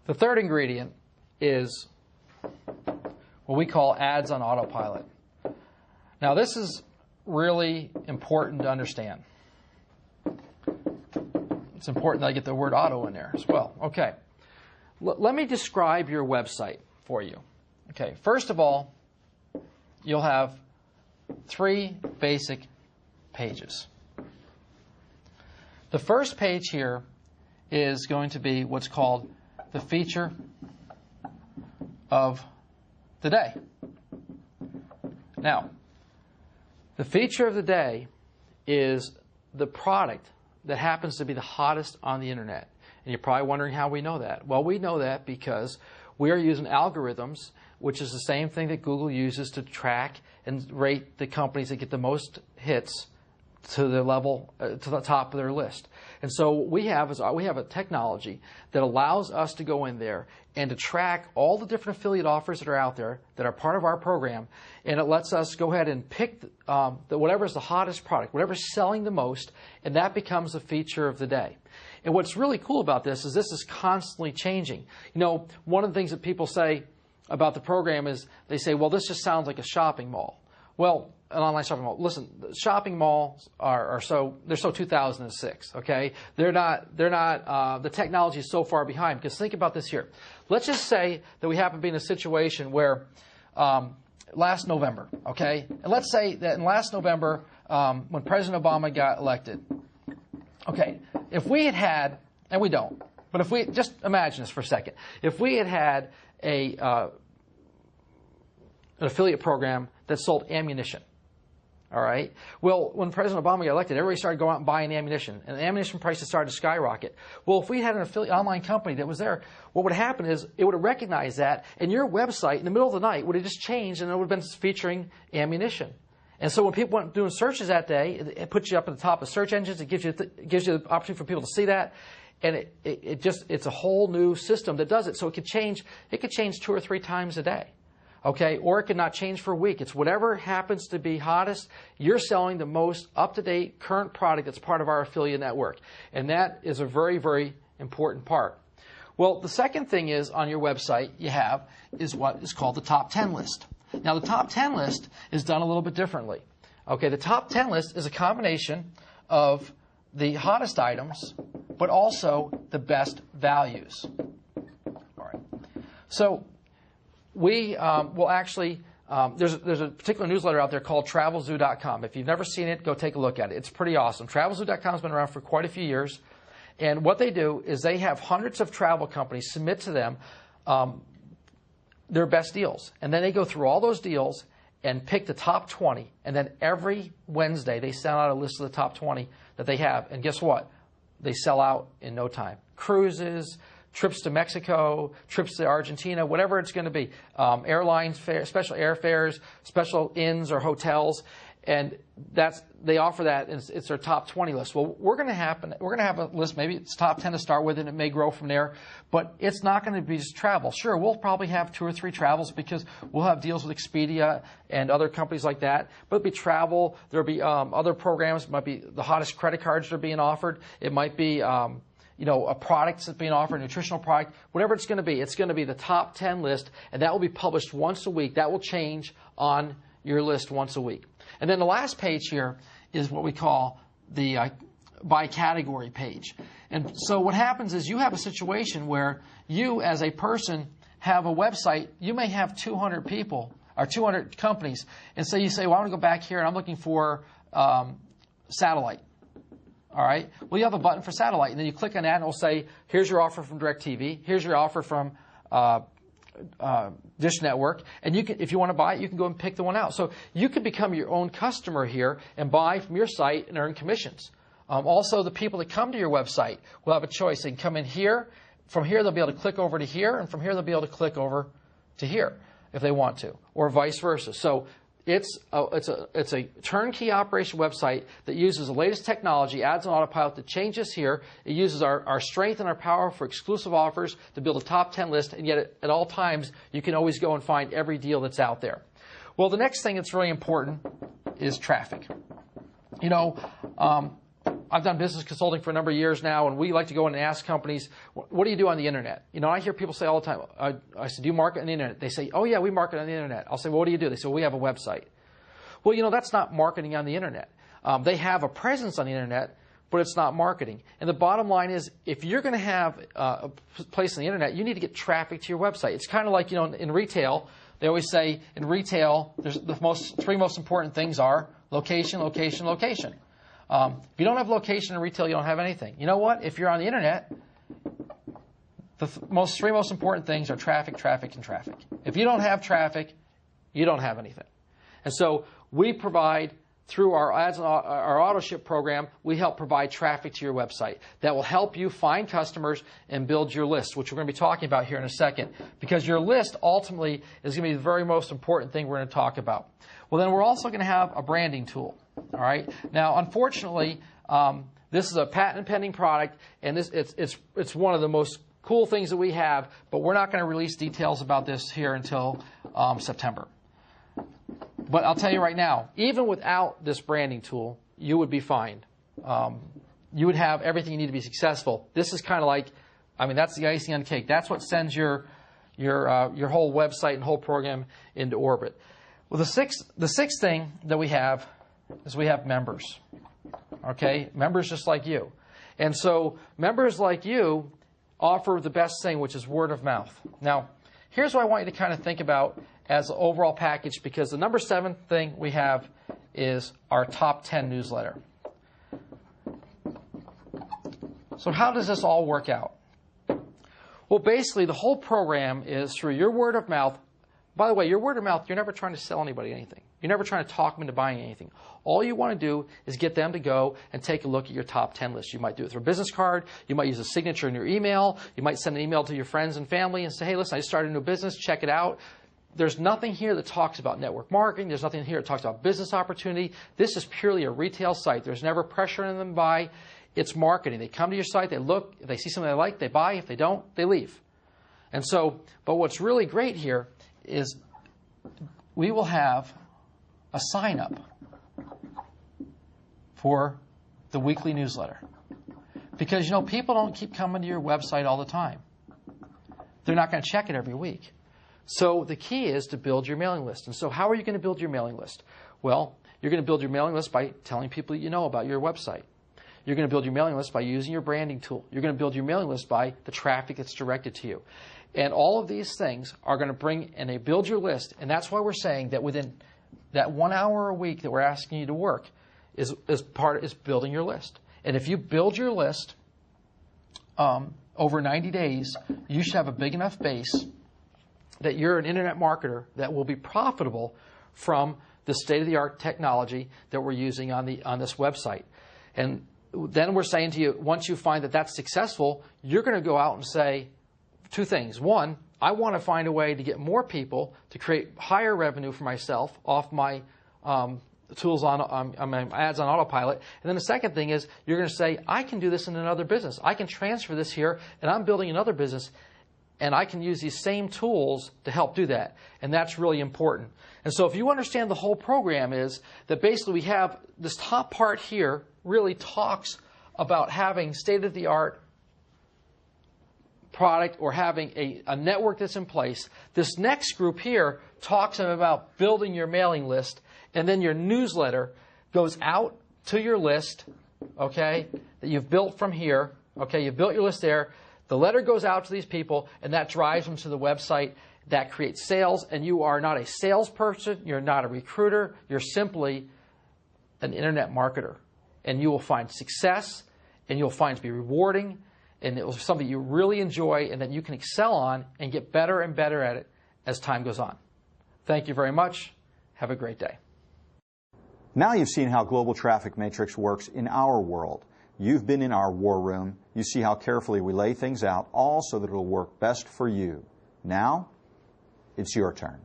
The third ingredient is what we call ads on autopilot. Now, this is really important to understand. It's important that I get the word auto in there as well. Okay. Let me describe your website for you. Okay. First of all, you'll have 3 basic pages. The first page here is going to be what's called the feature of the day. Now, the feature of the day is the product that happens to be the hottest on the internet. And you're probably wondering how we know that. Well, we know that because we are using algorithms, which is the same thing that Google uses to track and rate the companies that get the most hits to the level, to the top of their list. And so what we have is we have a technology that allows us to go in there and to track all the different affiliate offers that are out there that are part of our program, and it lets us go ahead and pick whatever is the hottest product, whatever's selling the most, and that becomes the feature of the day. And what's really cool about this is constantly changing. You know, one of the things that people say about the program is they say, well, this just sounds like a shopping mall. Well, an online shopping mall. Listen, shopping malls they're so 2006. Okay, they're not. The technology is so far behind. Because think about this here. Let's just say that we happen to be in a situation where last November. Okay, and let's say that in last November when President Obama got elected. Okay, if we had, and we don't, but if we just imagine this for a second, if we had an affiliate program that sold ammunition. All right. Well, when President Obama got elected, everybody started going out and buying ammunition, and the ammunition prices started to skyrocket. Well, if we had an affiliate online company that was there, what would happen is it would have recognized that, and your website in the middle of the night would have just changed, and it would have been featuring ammunition. And so when people went doing searches that day, it puts you up at the top of search engines. It gives you the opportunity for people to see that, and it's a whole new system that does it. So it could change 2 or 3 times a day. Okay, or it could not change for a week. It's whatever happens to be hottest. You're selling the most up-to-date current product that's part of our affiliate network. And that is a very, very important part. Well, the second thing is on your website is what is called the top 10 list. Now, the top 10 list is done a little bit differently. Okay, the top 10 list is a combination of the hottest items, but also the best values. All right. So we will actually, there's a particular newsletter out there called TravelZoo.com. If you've never seen it, go take a look at it. It's pretty awesome. TravelZoo.com has been around for quite a few years. And what they do is they have hundreds of travel companies submit to them their best deals. And then they go through all those deals and pick the top 20. And then every Wednesday they send out a list of the top 20 that they have. And guess what? They sell out in no time. Cruises, trips to Mexico, trips to Argentina, whatever it's going to be, airline fare, special airfares, special inns or hotels, and they offer that. And it's their top 20 list. Well, we're going to have a list. Maybe it's top 10 to start with, and it may grow from there. But it's not going to be just travel. Sure, we'll probably have 2 or 3 travels because we'll have deals with Expedia and other companies like that. But it'll be travel. There'll be other programs. It might be the hottest credit cards that are being offered. It might be a product that's being offered, a nutritional product, whatever it's going to be. It's going to be the top 10 list, and that will be published once a week. That will change on your list once a week. And then the last page here is what we call the by category page. And so what happens is you have a situation where you, as a person, have a website. You may have 200 people or 200 companies, and so you say, well, I want to go back here, and I'm looking for satellite. All right. Well, you have a button for satellite, and then you click on that, and it will say, here's your offer from DirecTV. Here's your offer from Dish Network. And you can, if you want to buy it, you can go and pick the one out. So you can become your own customer here and buy from your site and earn commissions. Also, the people that come to your website will have a choice. They can come in here. From here, they'll be able to click over to here, and from here, they'll be able to click over to here if they want to, or vice versa. So it's a turnkey operation website that uses the latest technology, ads on autopilot, that changes here. It uses our strength and our power for exclusive offers to build a top 10 list, and yet at all times you can always go and find every deal that's out there. Well, the next thing that's really important is traffic. I've done business consulting for a number of years now, and we like to go in and ask companies, what do you do on the internet? I hear people say all the time, I said, do you market on the internet? They say, oh yeah, we market on the internet. I'll say, well, what do you do? They say, well, we have a website. Well, that's not marketing on the internet. They have a presence on the internet, but it's not marketing. And the bottom line is, if you're going to have a place on the internet, you need to get traffic to your website. It's kind of like, in retail, they always say in retail, the three most important things are location, location, location. If you don't have location in retail, you don't have anything. You know what? If you're on the internet, the three most important things are traffic, traffic, and traffic. If you don't have traffic, you don't have anything. And so we provide, through our ads and our auto ship program, we help provide traffic to your website that will help you find customers and build your list, which we're going to be talking about here in a second, because your list ultimately is going to be the very most important thing we're going to talk about. Well, then we're also going to have a branding tool. All right. Now, unfortunately, this is a patent pending product, and it's one of the most cool things that we have, but we're not going to release details about this here until September. But I'll tell you right now, even without this branding tool, you would be fine. You would have everything you need to be successful. This is kind of like, that's the icing on the cake. That's what sends your whole website and whole program into orbit. Well, the sixth thing that we have is we have members. Okay, members just like you, and so members like you offer the best thing, which is word of mouth. Now, here's what I want you to kind of think about as an overall package, because the number 7 thing we have is our top 10 newsletter. So how does this all work out? Well, basically, the whole program is through your word of mouth. By the way, your word of mouth, you're never trying to sell anybody anything. You're never trying to talk them into buying anything. All you want to do is get them to go and take a look at your top 10 list. You might do it through a business card. You might use a signature in your email. You might send an email to your friends and family and say, hey, listen, I just started a new business. Check it out. There's nothing here that talks about network marketing. There's nothing here that talks about business opportunity. This is purely a retail site. There's never pressure on them to buy. It's marketing. They come to your site. They look. If they see something they like, they buy. If they don't, they leave. And so, but what's really great here is we will have a sign-up for the weekly newsletter. Because, people don't keep coming to your website all the time. They're not going to check it every week. So the key is to build your mailing list. And so how are you going to build your mailing list? Well, you're going to build your mailing list by telling people that you know about your website. You're going to build your mailing list by using your branding tool. You're going to build your mailing list by the traffic that's directed to you. And all of these things are going to bring, and they build your list. And that's why we're saying that within that 1 hour a week that we're asking you to work is building your list. And if you build your list over 90 days, you should have a big enough base that you're an internet marketer that will be profitable from the state-of-the-art technology that we're using on this website. And then we're saying to you, once you find that that's successful, you're going to go out and say 2 things. 1, I want to find a way to get more people to create higher revenue for myself off my tools on my ads on autopilot. And then the second thing is you're going to say, I can do this in another business. I can transfer this here, and I'm building another business, and I can use these same tools to help do that. And that's really important. And so if you understand the whole program is that basically we have this top part here really talks about having state-of-the-art product or having a network that's in place. This next group here talks about building your mailing list, and then your newsletter goes out to your list, okay, that you've built from here. Okay, you've built your list there. The letter goes out to these people, and that drives them to the website. That creates sales, and you are not a salesperson. You're not a recruiter. You're simply an internet marketer. And you will find success, and you'll find it to be rewarding, and it will be something you really enjoy and that you can excel on and get better and better at it as time goes on. Thank you very much. Have a great day. Now you've seen how Global Traffic Matrix works in our world. You've been in our war room. You see how carefully we lay things out, all so that it will work best for you. Now, it's your turn.